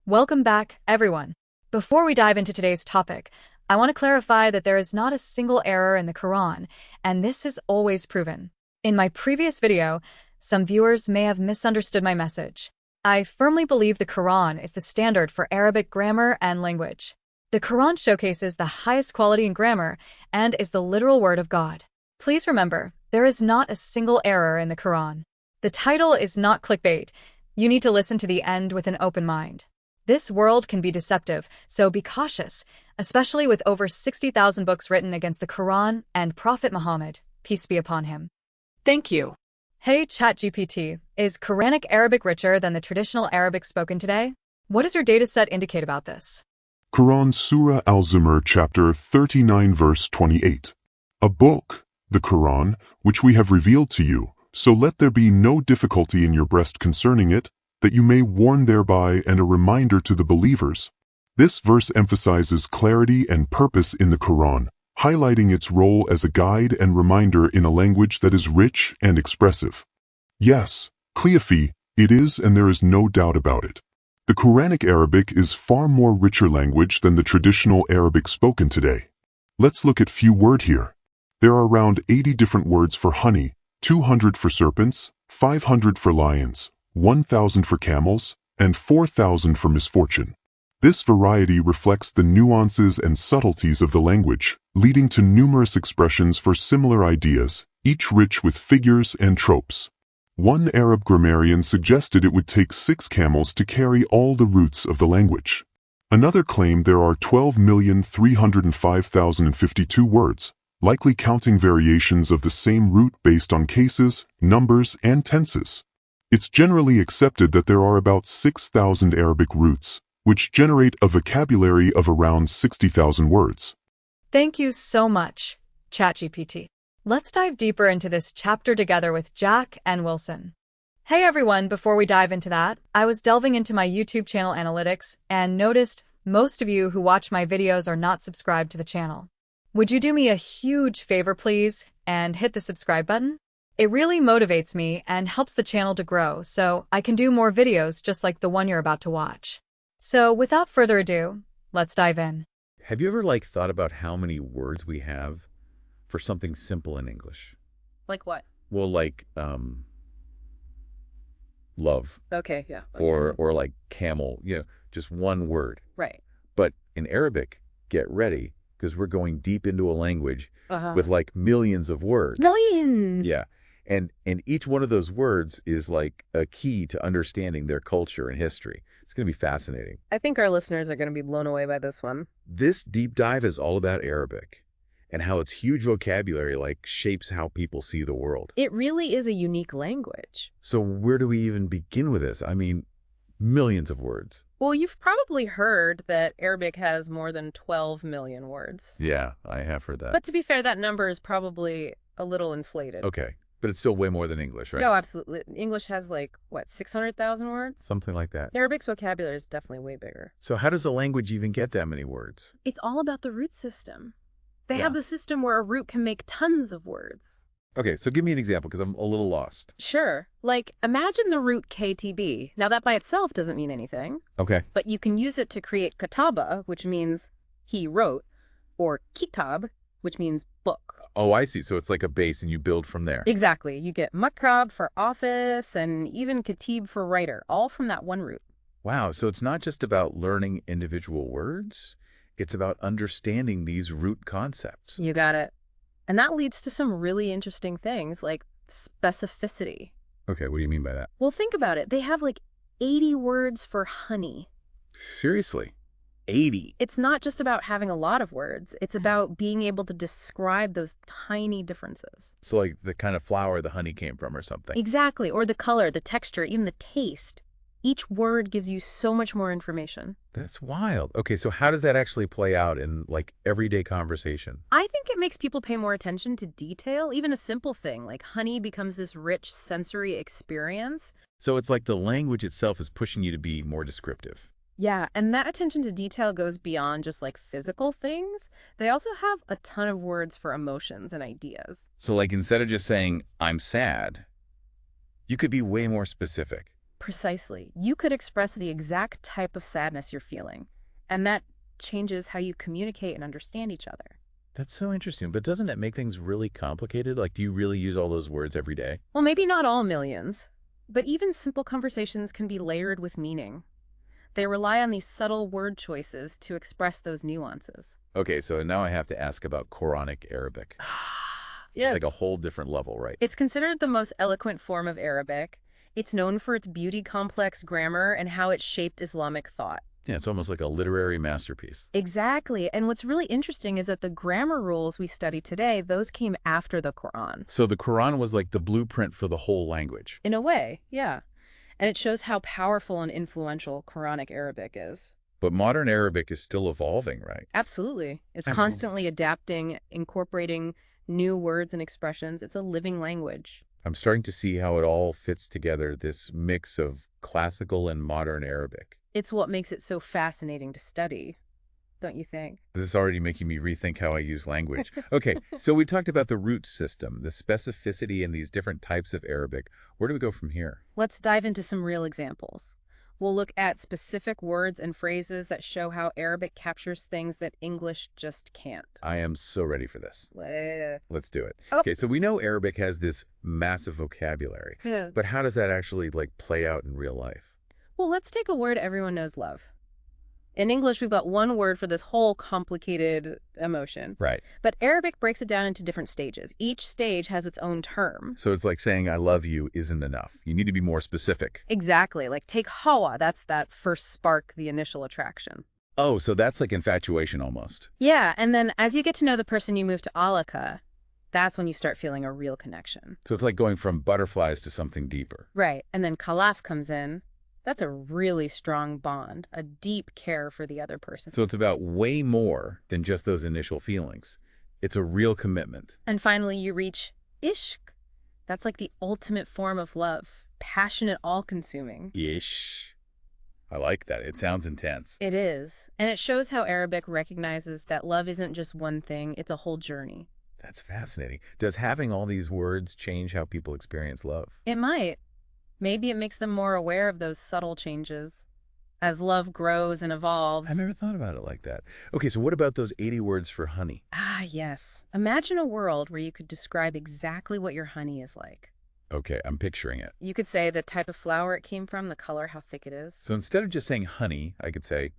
Welcome back, everyone. Before we dive into today's topic, I want to clarify that there is not a single error in the Quran, and this is always proven. In my previous video, some viewers may have misunderstood my message. I firmly believe the Quran is the standard for Arabic grammar and language. The Quran showcases the highest quality in grammar and is the literal word of God. Please remember, there is not a single error in the Quran. The title is not clickbait. You need to listen to the end with an open mind. This world can be deceptive, so be cautious, especially with over 60,000 books written against the Quran and Prophet Muhammad, peace be upon him. Thank you. Hey ChatGPT, is Quranic Arabic richer than the traditional Arabic spoken today? What does your dataset indicate about this? Quran Surah Al-Zumar chapter 39 verse 28. A book, the Quran, which we have revealed to you, so let there be no difficulty in your breast concerning it, that you may warn thereby and a reminder to the believers. This verse emphasizes clarity and purpose in the Quran, highlighting its role as a guide and reminder in a language that is rich and expressive. Yes, Cleophy, it is, and there is no doubt about it. The Quranic Arabic is far more richer language than the traditional Arabic spoken today. Let's look at few words here. There are around 80 different words for honey, 200 for serpents, 500 for lions, 1,000 for camels, and 4,000 for misfortune. This variety reflects the nuances and subtleties of the language, leading to numerous expressions for similar ideas, each rich with figures and tropes. One Arab grammarian suggested it would take 6 camels to carry all the roots of the language. Another claimed there are 12,305,052 words, likely counting variations of the same root based on cases, numbers, and tenses. It's generally accepted that there are about 6,000 Arabic roots, which generate a vocabulary of around 60,000 words. Thank you so much, ChatGPT. Let's dive deeper into this chapter together with Jack and Wilson. Hey everyone, before we dive into that, I was delving into my YouTube channel analytics and noticed most of you who watch my videos are not subscribed to the channel. Would you do me a huge favor, please, and hit the subscribe button? It really motivates me and helps the channel to grow so I can do more videos just like the one you're about to watch. So without further ado, let's dive in. Have you ever thought about how many words we have for something simple in English? Like what? Well, love. Okay, yeah. Or like camel, just one word. Right. But in Arabic, get ready, because we're going deep into a language with millions of words. Millions! Yeah. And each one of those words is like a key to understanding their culture and history. It's going to be fascinating. I think our listeners are going to be blown away by this one. This deep dive is all about Arabic and how its huge vocabulary shapes how people see the world. It really is a unique language. So where do we even begin with this? I mean, millions of words. Well, you've probably heard that Arabic has more than 12 million words. Yeah, I have heard that. But to be fair, that number is probably a little inflated. Okay. But it's still way more than English, right? No, absolutely. English has 600,000 words? Something like that. Arabic's vocabulary is definitely way bigger. So how does a language even get that many words? It's all about the root system. They have the system where a root can make tons of words. Okay, so give me an example, because I'm a little lost. Sure. Imagine the root KTB. Now, that by itself doesn't mean anything. Okay. But you can use it to create kataba, which means he wrote, or kitab, which means book. Oh, I see. So it's like a base, and you build from there. Exactly. You get makrab for office, and even katib for writer, all from that one root. Wow, so it's not just about learning individual words. It's about understanding these root concepts. You got it. And that leads to some really interesting things like specificity. Okay, what do you mean by that? Well, think about it. They have 80 words for honey. Seriously? 80? It's not just about having a lot of words. It's about being able to describe those tiny differences. So the kind of flower the honey came from or something? Exactly. Or the color, the texture, even the taste. Each word gives you so much more information. That's wild. Okay, so how does that actually play out in everyday conversation? I think it makes people pay more attention to detail. Even a simple thing like honey becomes this rich sensory experience. So it's like the language itself is pushing you to be more descriptive. Yeah, and that attention to detail goes beyond just physical things. They also have a ton of words for emotions and ideas. So instead of just saying, I'm sad, you could be way more specific. Precisely. You could express the exact type of sadness you're feeling, and that changes how you communicate and understand each other. That's so interesting. But doesn't it make things really complicated? Like, do you really use all those words every day? Well, maybe not all millions, but even simple conversations can be layered with meaning. They rely on these subtle word choices to express those nuances. Okay, so now I have to ask about Quranic Arabic. It's like a whole different level, right? It's considered the most eloquent form of Arabic. It's known for its beauty, complex grammar, and how it shaped Islamic thought. Yeah, it's almost like a literary masterpiece. Exactly. And what's really interesting is that the grammar rules we study today, those came after the Quran. So the Quran was like the blueprint for the whole language. In a way, yeah. And it shows how powerful and influential Quranic Arabic is. But modern Arabic is still evolving, right? Absolutely. It's Absolutely. constantly adapting, incorporating new words and expressions. It's a living language. I'm starting to see how it all fits together, this mix of classical and modern Arabic. It's what makes it so fascinating to study, don't you think? This is already making me rethink how I use language. Okay, so we talked about the root system, the specificity in these different types of Arabic. Where do we go from here? Let's dive into some real examples. We'll look at specific words and phrases that show how Arabic captures things that English just can't. I am so ready for this. Well, Let's do it. Oh. Okay, so we know Arabic has this massive vocabulary, but how does that actually play out in real life? let's take a word everyone knows, love. In English, we've got one word for this whole complicated emotion. Right. But Arabic breaks it down into different stages. Each stage has its own term. So it's like saying I love you isn't enough. You need to be more specific. Exactly. Like take hawa, that's that first spark, the initial attraction. Oh, so that's like infatuation almost. Yeah, and then as you get to know the person, you move to alaka. That's when you start feeling a real connection. So it's like going from butterflies to something deeper. Right, and then kalaf comes in. That's a really strong bond, a deep care for the other person. So it's about way more than just those initial feelings. It's a real commitment. And finally, you reach ishq. That's like the ultimate form of love, passionate, all-consuming. Ish. I like that. It sounds intense. It is, and it shows how Arabic recognizes that love isn't just one thing, it's a whole journey. That's fascinating. Does having all these words change how people experience love? It might. Maybe it makes them more aware of those subtle changes as love grows and evolves. I never thought about it like that. Okay, so what about those 80 words for honey? Ah, yes. Imagine a world where you could describe exactly what your honey is like. Okay, I'm picturing it. You could say the type of flower it came from, the color, how thick it is. So instead of just saying honey, I could say,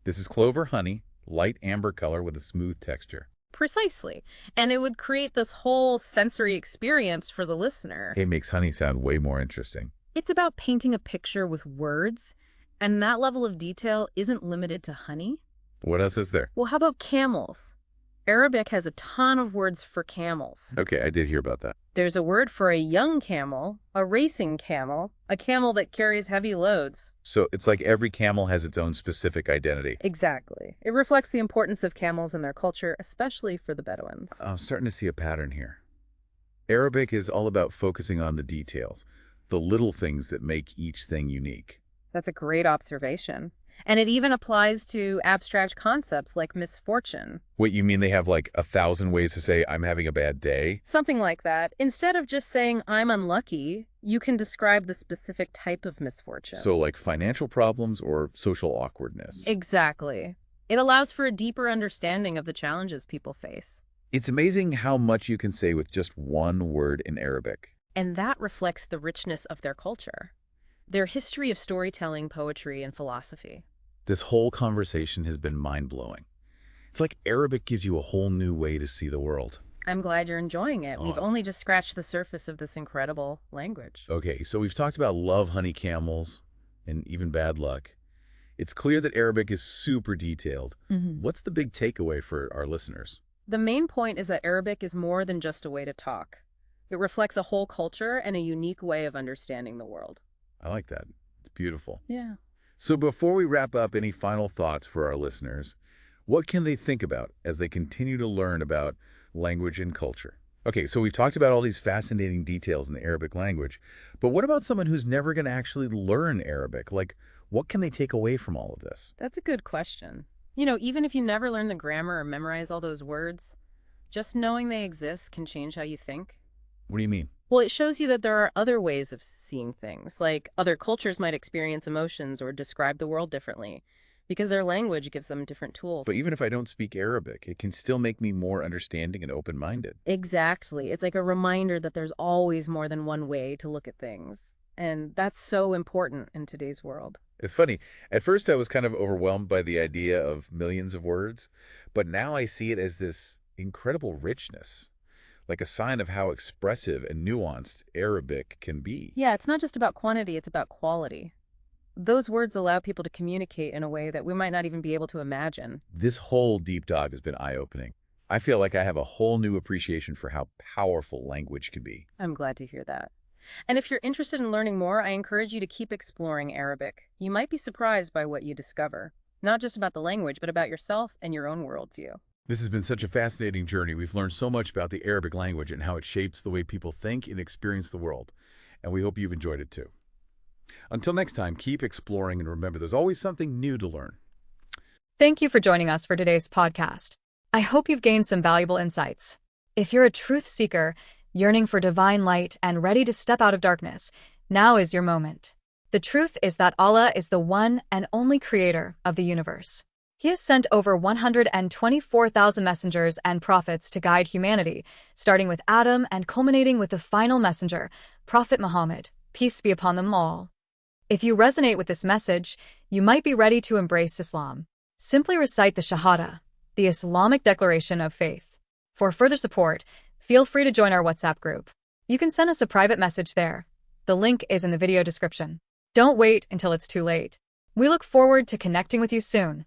this is clover honey, light amber color with a smooth texture. Precisely. And it would create this whole sensory experience for the listener. It makes honey sound way more interesting. It's about painting a picture with words, and that level of detail isn't limited to honey. What else is there? Well, how about camels? Arabic has a ton of words for camels. Okay, I did hear about that. There's a word for a young camel, a racing camel, a camel that carries heavy loads. So it's like every camel has its own specific identity. Exactly. It reflects the importance of camels in their culture, especially for the Bedouins. I'm starting to see a pattern here. Arabic is all about focusing on the details, the little things that make each thing unique. That's a great observation. And it even applies to abstract concepts like misfortune. Wait, you mean they have like 1,000 ways to say I'm having a bad day? Something like that. Instead of just saying I'm unlucky, you can describe the specific type of misfortune. So like financial problems or social awkwardness. Exactly. It allows for a deeper understanding of the challenges people face. It's amazing how much you can say with just one word in Arabic. And that reflects the richness of their culture, their history of storytelling, poetry, and philosophy. This whole conversation has been mind-blowing. It's like Arabic gives you a whole new way to see the world. I'm glad you're enjoying it. We've Oh. only just scratched the surface of this incredible language. Okay, so we've talked about love, honey, camels, and even bad luck. It's clear that Arabic is super detailed. What's the big takeaway for our listeners? The main point is that Arabic is more than just a way to talk. It reflects a whole culture and a unique way of understanding the world. I like that. It's beautiful. Yeah. So before we wrap up, any final thoughts for our listeners? What can they think about as they continue to learn about language and culture? Okay, so we've talked about all these fascinating details in the Arabic language, but what about someone who's never going to actually learn Arabic? Like, what can they take away from all of this? That's a good question. You know, even if you never learn the grammar or memorize all those words, just knowing they exist can change how you think. What do you mean? Well, it shows you that there are other ways of seeing things, like other cultures might experience emotions or describe the world differently, because their language gives them different tools. So even if I don't speak Arabic, it can still make me more understanding and open-minded. Exactly. It's like a reminder that there's always more than one way to look at things. And that's so important in today's world. It's funny. At first, I was kind of overwhelmed by the idea of millions of words, but now I see it as this incredible richness, like a sign of how expressive and nuanced Arabic can be. Yeah, it's not just about quantity, it's about quality. Those words allow people to communicate in a way that we might not even be able to imagine. This whole deep dive has been eye-opening. I feel like I have a whole new appreciation for how powerful language can be. I'm glad to hear that. And if you're interested in learning more, I encourage you to keep exploring Arabic. You might be surprised by what you discover, not just about the language, but about yourself and your own worldview. This has been such a fascinating journey. We've learned so much about the Arabic language and how it shapes the way people think and experience the world. And we hope you've enjoyed it too. Until next time, keep exploring and remember there's always something new to learn. Thank you for joining us for today's podcast. I hope you've gained some valuable insights. If you're a truth seeker, yearning for divine light and ready to step out of darkness, now is your moment. The truth is that Allah is the one and only creator of the universe. He has sent over 124,000 messengers and prophets to guide humanity, starting with Adam and culminating with the final messenger, Prophet Muhammad, peace be upon them all. If you resonate with this message, you might be ready to embrace Islam. Simply recite the Shahada, the Islamic declaration of faith. For further support, feel free to join our WhatsApp group. You can send us a private message there. The link is in the video description. Don't wait until it's too late. We look forward to connecting with you soon.